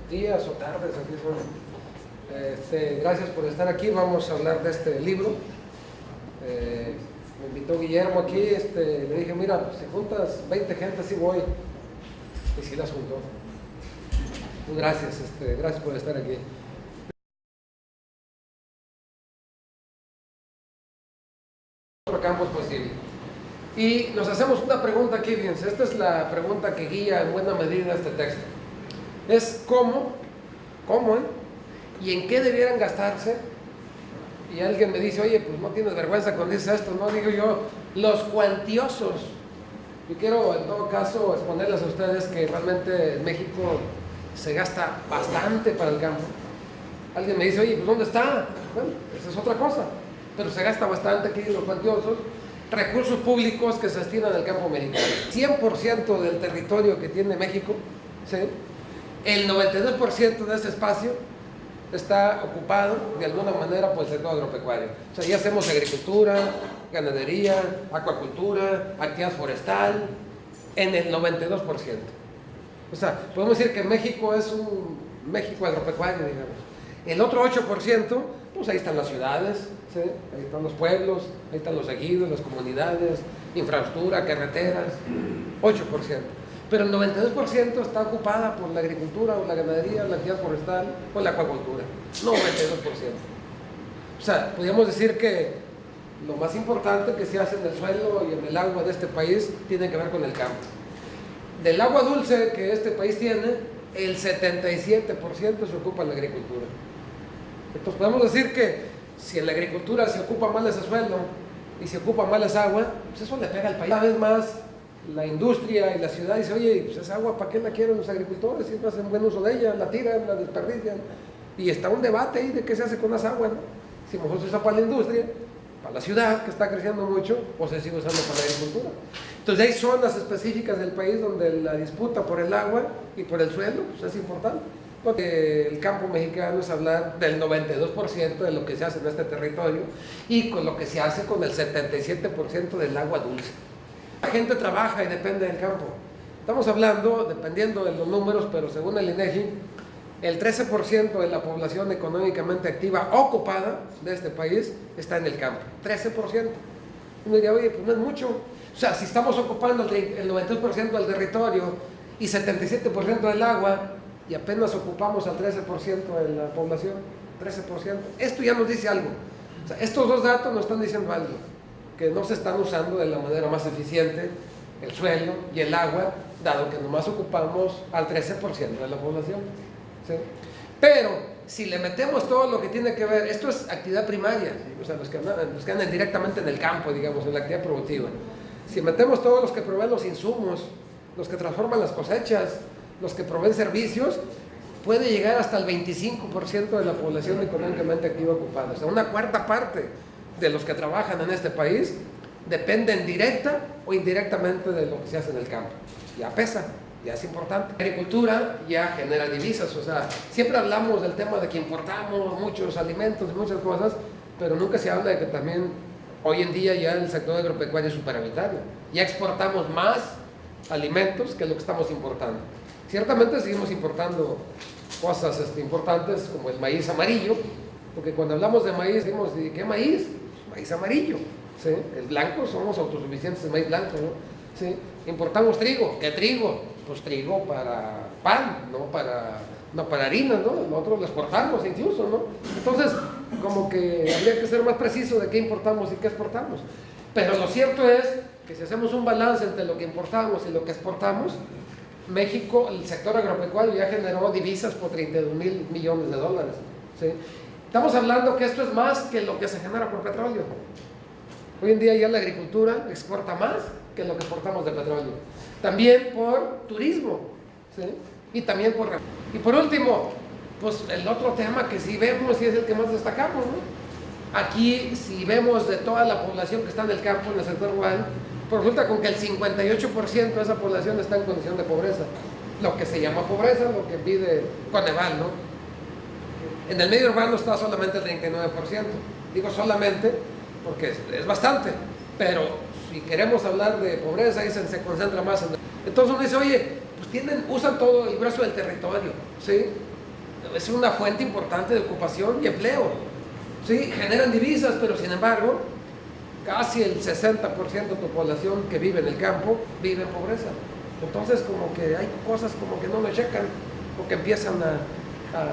días o tardes, aquí son. Gracias por estar aquí. Vamos a hablar de este libro. Me invitó Guillermo aquí, le dije, mira, pues, si juntas 20 gente, sí voy. Y sí las juntó. Pues gracias, gracias por estar aquí. Otro campo es posible. Y nos hacemos una pregunta aquí, fíjense, esta es la pregunta que guía en buena medida este texto. Es cómo, y en qué debieran gastarse. Y alguien me dice, oye, pues no tienes vergüenza cuando dices esto, no, digo yo, los cuantiosos. Yo quiero en todo caso exponerles a ustedes que realmente en México se gasta bastante para el campo. Alguien me dice, oye, pues ¿dónde está? Bueno, esa es otra cosa, pero se gasta bastante aquí en los cuantiosos. Recursos públicos que se destinan al campo mexicano. 100% del territorio que tiene México, ¿sí? El 92% de ese espacio está ocupado de alguna manera por el sector agropecuario. O sea, ya hacemos agricultura, ganadería, acuacultura, actividad forestal, en el 92%. O sea, podemos decir que México es un México agropecuario, digamos. El otro 8%, pues ahí están las ciudades, ¿sí? Ahí están los pueblos, ahí están los ejidos, las comunidades, infraestructura, carreteras, 8%. Pero el 92% está ocupada por la agricultura o la ganadería, la actividad forestal o la acuacultura. 92%. O sea, podríamos decir que lo más importante que se hace en el suelo y en el agua de este país tiene que ver con el campo. Del agua dulce que este país tiene, el 77% se ocupa en la agricultura. Entonces podemos decir que si en la agricultura se ocupa mal ese suelo y se ocupa mal esa agua, pues eso le pega al país. Cada vez más la industria y la ciudad dice, oye, pues esa agua, ¿para qué la quieren los agricultores? Si no hacen buen uso de ella, la tiran, la desperdician. Y está un debate ahí de qué se hace con esa agua, ¿no? Si mejor se usa para la industria, para la ciudad, que está creciendo mucho, o se sigue usando para la agricultura. Entonces hay zonas específicas del país donde la disputa por el agua y por el suelo pues es importante. Porque el campo mexicano es hablar del 92% de lo que se hace en este territorio y con lo que se hace con el 77% del agua dulce. La gente trabaja y depende del campo. Estamos hablando, dependiendo de los números, pero según el INEGI, el 13% de la población económicamente activa ocupada de este país está en el campo. 13%. Uno diría, oye, pues no es mucho. O sea, si estamos ocupando el 92% del territorio y 77% del agua, y apenas ocupamos al 13% de la población, 13%. Esto ya nos dice algo. O sea, estos dos datos nos están diciendo algo, que no se están usando de la manera más eficiente el suelo y el agua, dado que nomás ocupamos al 13% de la población. ¿Sí? Pero si le metemos todo lo que tiene que ver, esto es actividad primaria, ¿sí? O sea, los que andan directamente en el campo, digamos, en la actividad productiva. Si metemos todos los que proveen los insumos, los que transforman las cosechas, los que proveen servicios, puede llegar hasta el 25% de la población económicamente activa ocupada. O sea, una cuarta parte de los que trabajan en este país dependen directa o indirectamente de lo que se hace en el campo. Ya pesa, ya es importante. La agricultura ya genera divisas, o sea, siempre hablamos del tema de que importamos muchos alimentos y muchas cosas, pero nunca se habla de que también hoy en día ya el sector agropecuario es superavitario. Ya exportamos más alimentos que lo que estamos importando. Ciertamente seguimos importando cosas importantes como el maíz amarillo, porque cuando hablamos de maíz decimos, ¿de qué maíz? Maíz amarillo, ¿sí? El blanco, somos autosuficientes en maíz blanco, ¿no? ¿Sí? Importamos trigo. ¿Qué trigo? Pues trigo para pan, no para harina, ¿no? Nosotros lo exportamos incluso, ¿no? Entonces, como que habría que ser más preciso de qué importamos y qué exportamos. Pero lo cierto es que si hacemos un balance entre lo que importamos y lo que exportamos, México, el sector agropecuario ya generó divisas por 32,000 millones de dólares. ¿Sí? Estamos hablando que esto es más que lo que se genera por petróleo. Hoy en día ya la agricultura exporta más que lo que exportamos de petróleo. También por turismo, ¿sí? Y también Y por último, pues el otro tema que si vemos y es el que más destacamos, ¿no? Aquí, si vemos de toda la población que está en el campo, en el sector rural, pues resulta con que el 58% de esa población está en condición de pobreza, lo que se llama pobreza, lo que pide Coneval, ¿no? En el medio urbano está solamente el 39%, digo solamente porque es bastante, pero si queremos hablar de pobreza, ahí se concentra más en... Entonces uno dice, oye, pues usan todo el grueso del territorio, ¿sí? es una fuente importante de ocupación y empleo. Sí, generan divisas, pero sin embargo, casi el 60% de tu población que vive en el campo vive en pobreza. Entonces, como que hay cosas como que no me checan, o que empiezan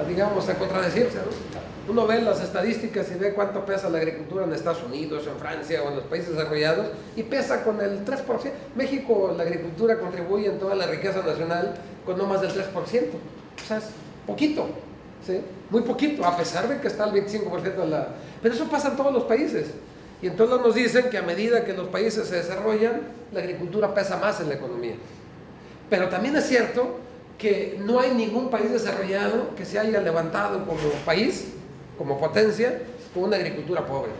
digamos, a contradecirse, ¿no? Uno ve las estadísticas y ve cuánto pesa la agricultura en Estados Unidos, en Francia o en los países desarrollados, y pesa con el 3%. México, la agricultura contribuye en toda la riqueza nacional con no más del 3%. O sea, es poquito, ¿sí? Muy poquito, a pesar de que está el 25% de la... Pero eso pasa en todos los países. Y entonces nos dicen que a medida que los países se desarrollan, la agricultura pesa más en la economía. Pero también es cierto que no hay ningún país desarrollado que se haya levantado como país, como potencia, con una agricultura pobre.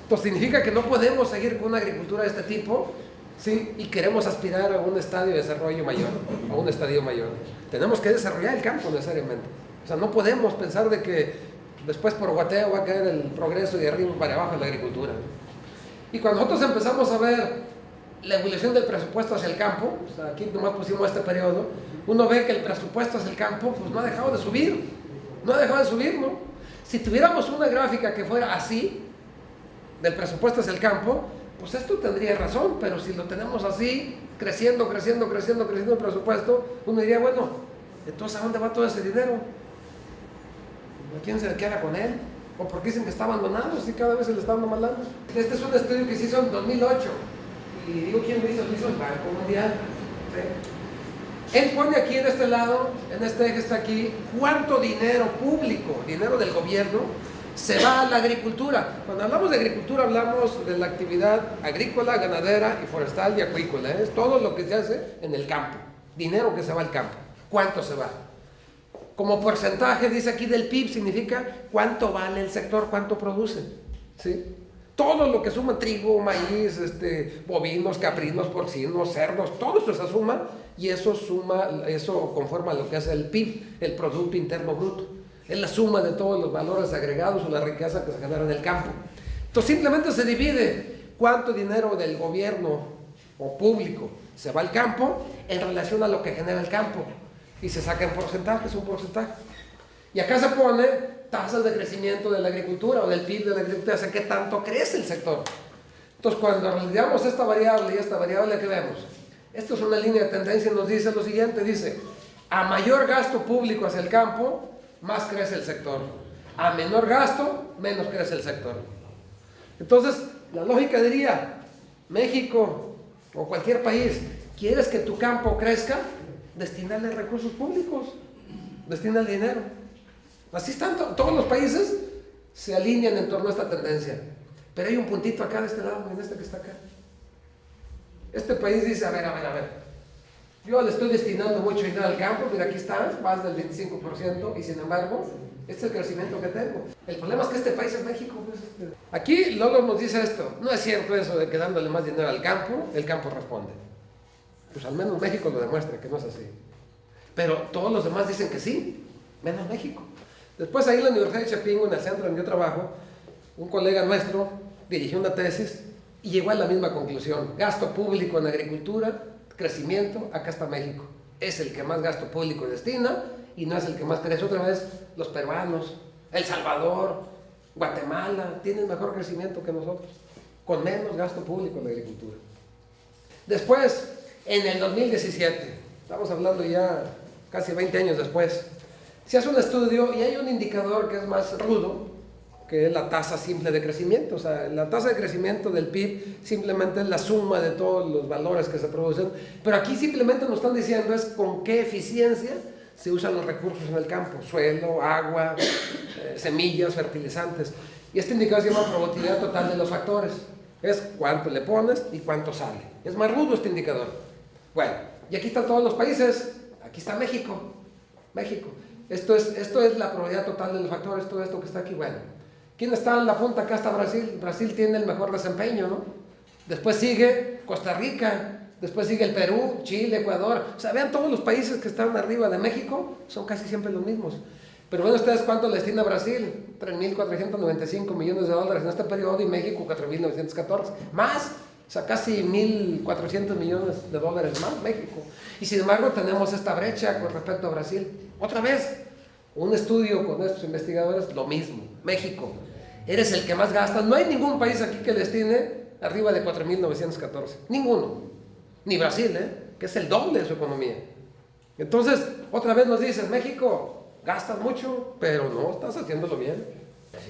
Entonces significa que no podemos seguir con una agricultura de este tipo, ¿sí? Y queremos aspirar a un estadio de desarrollo mayor, a un estadio mayor. Tenemos que desarrollar el campo necesariamente. O sea, no podemos pensar de que después por guateo va a caer el progreso y de arriba para abajo la agricultura. Y cuando nosotros empezamos a ver la evolución del presupuesto hacia el campo, o sea, aquí nomás pusimos este periodo, uno ve que el presupuesto hacia el campo pues no ha dejado de subir, ¿no? Si tuviéramos una gráfica que fuera así, del presupuesto hacia el campo, pues esto tendría razón, pero si lo tenemos así, creciendo el presupuesto, uno diría, bueno, entonces ¿a dónde va todo ese dinero? ¿A quién se queda con él? ¿O por qué dicen que está abandonado si cada vez se le está dando más lana? Este es un estudio que se hizo en 2008, y digo quién lo hizo el Banco Mundial, ¿sí? Él pone aquí en este lado, en este eje está aquí, cuánto dinero público, dinero del gobierno, se va a la agricultura. Cuando hablamos de agricultura hablamos de la actividad agrícola, ganadera y forestal y acuícola, ¿eh? Es todo lo que se hace en el campo, dinero que se va al campo. ¿Cuánto se va? Como porcentaje, dice aquí, del PIB, significa cuánto vale el sector, cuánto produce, ¿sí? Todo lo que suma trigo, maíz, bovinos, caprinos, porcinos, cerdos, todo esto se suma y eso conforma lo que es el PIB, el Producto Interno Bruto. Es la suma de todos los valores agregados o la riqueza que se genera en el campo. Entonces simplemente se divide cuánto dinero del gobierno o público se va al campo en relación a lo que genera el campo. Y se saca en porcentajes, un porcentaje. Y acá se pone tasas de crecimiento de la agricultura o del PIB de la agricultura, o sea, qué tanto crece el sector. Entonces, cuando analizamos esta variable y esta variable que vemos, esto es una línea de tendencia y nos dice lo siguiente, dice, a mayor gasto público hacia el campo, más crece el sector. A menor gasto, menos crece el sector. Entonces, la lógica diría, México o cualquier país, ¿quieres que tu campo crezca? Destinarle recursos públicos, destina dinero. Así están todos los países, se alinean en torno a esta tendencia. Pero hay un puntito acá de este lado, en este que está acá. Este país dice, a ver, yo le estoy destinando mucho dinero al campo, mira aquí está, más del 25%, y sin embargo, este es el crecimiento que tengo. El problema es que este país es México. Pues, Aquí Lolo nos dice esto, no es cierto eso de que dándole más dinero al campo, el campo responde. Pues al menos México lo demuestra que no es así. Pero todos los demás dicen que sí, menos México. Después ahí en la Universidad de Chapingo, en el centro donde yo trabajo, un colega nuestro dirigió una tesis y llegó a la misma conclusión. Gasto público en agricultura, crecimiento, acá está México. Es el que más gasto público destina y no es el que más crece. Otra vez, los peruanos, El Salvador, Guatemala, tienen mejor crecimiento que nosotros, con menos gasto público en la agricultura. Después, en el 2017, estamos hablando ya casi 20 años después, se hace un estudio y hay un indicador que es más rudo, que es la tasa simple de crecimiento. O sea, la tasa de crecimiento del PIB simplemente es la suma de todos los valores que se producen, pero aquí simplemente nos están diciendo es con qué eficiencia se usan los recursos en el campo, suelo, agua, semillas, fertilizantes. Y este indicador se llama probabilidad total de los factores. Es cuánto le pones y cuánto sale. Es más rudo este indicador. Bueno, y aquí están todos los países. Aquí está México. Esto es la probabilidad total de los factores, todo esto que está aquí. Bueno, ¿quién está en la punta? Acá está Brasil. Brasil tiene el mejor desempeño, ¿no? Después sigue Costa Rica, después sigue el Perú, Chile, Ecuador. O sea, vean todos los países que están arriba de México, son casi siempre los mismos. Pero bueno, ¿ustedes cuánto le destina Brasil? 3.495 millones de dólares en este periodo y México 4.914. Más, o sea, casi 1.400 millones de dólares más México. Y sin embargo tenemos esta brecha con respecto a Brasil. Otra vez, Un estudio con estos investigadores, lo mismo. México, eres el que más gasta. No hay ningún país aquí que destine arriba de 4.914. Ninguno. Ni Brasil, que es el doble de su economía. Entonces, otra vez nos dicen, México, gastas mucho, pero no estás haciéndolo bien.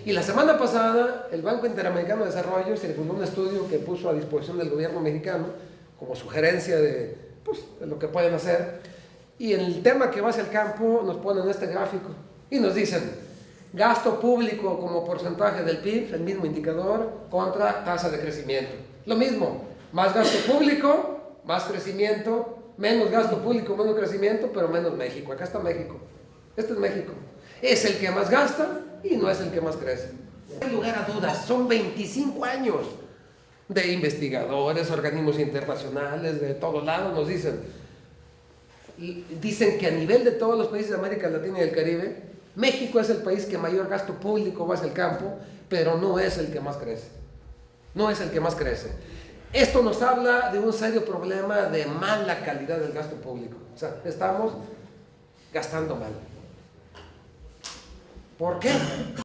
Y la semana pasada, el Banco Interamericano de Desarrollo circuló un estudio que puso a disposición del gobierno mexicano como sugerencia de lo que pueden hacer. Y en el tema que va hacia el campo nos ponen este gráfico y nos dicen gasto público como porcentaje del PIB, el mismo indicador, contra tasa de crecimiento. Lo mismo, más gasto público, más crecimiento, menos gasto público, menos crecimiento, pero menos México. Acá está México. Este es México. Es el que más gasta y no es el que más crece. No hay lugar a dudas, son 25 años de investigadores, organismos internacionales, de todos lados nos dicen que a nivel de todos los países de América Latina y del Caribe, México es el país que mayor gasto público va hacia el campo, pero no es el que más crece. No es el que más crece. Esto nos habla de un serio problema de mala calidad del gasto público. O sea, estamos gastando mal. ¿Por qué?